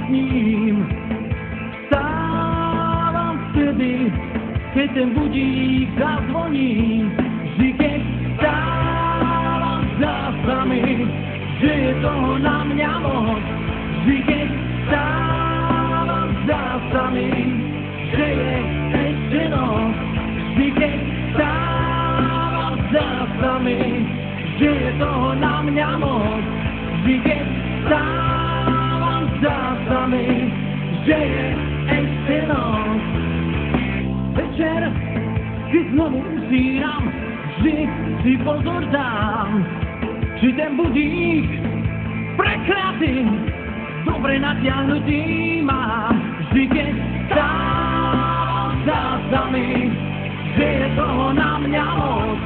sním. Vstávam vtedy, keď ten budík zazvoní, vždy keď vstávam, zdá sa mi, že je toho na mňa moc. Vždy keď vstávam, zdá sa mi, že je ešte noc. Vždy keď vstávam, zdá sa mi, že je toho na mňa moc. Vždy keď vstávam, zdá sa mi, že je ešte noc. Večer, keď znovu usínam, vždy si pozor dám, či ten budík prekliatý dobre natiahnutý mám. Vždy keď vstávam, zdá sa mi, že je toho na mňa moc.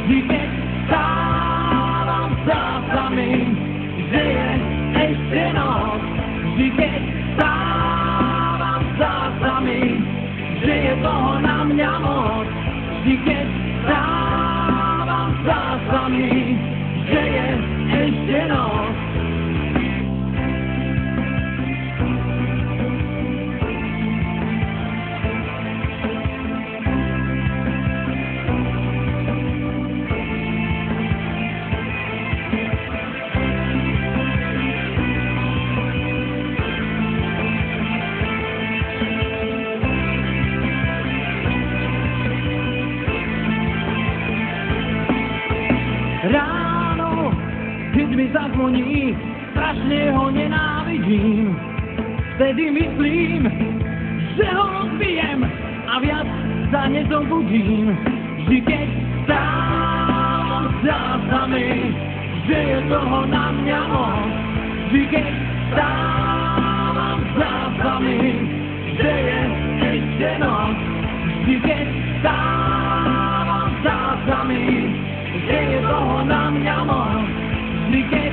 Vždy keď vstávam, zdá sa mi, že je ešte noc. Vždy keď vstávam, zdá sa mi, že je toho na mňa moc. Vždy keď vstávam, zdá sa mi, že je ešte noc. Ráno, keď mi zazvoní, strašne ho nenávidím. Vtedy myslím, že ho odbijem a viac sa nezobudím. Vždy keď vstávam, zdá sa mi, že je toho na mňa moc. Vždy keď vstávam, zdá sa mi, že je ešte noc. Vždy keď vstávam, zdá sa mi, že je toho na mňa moc. Vždy keď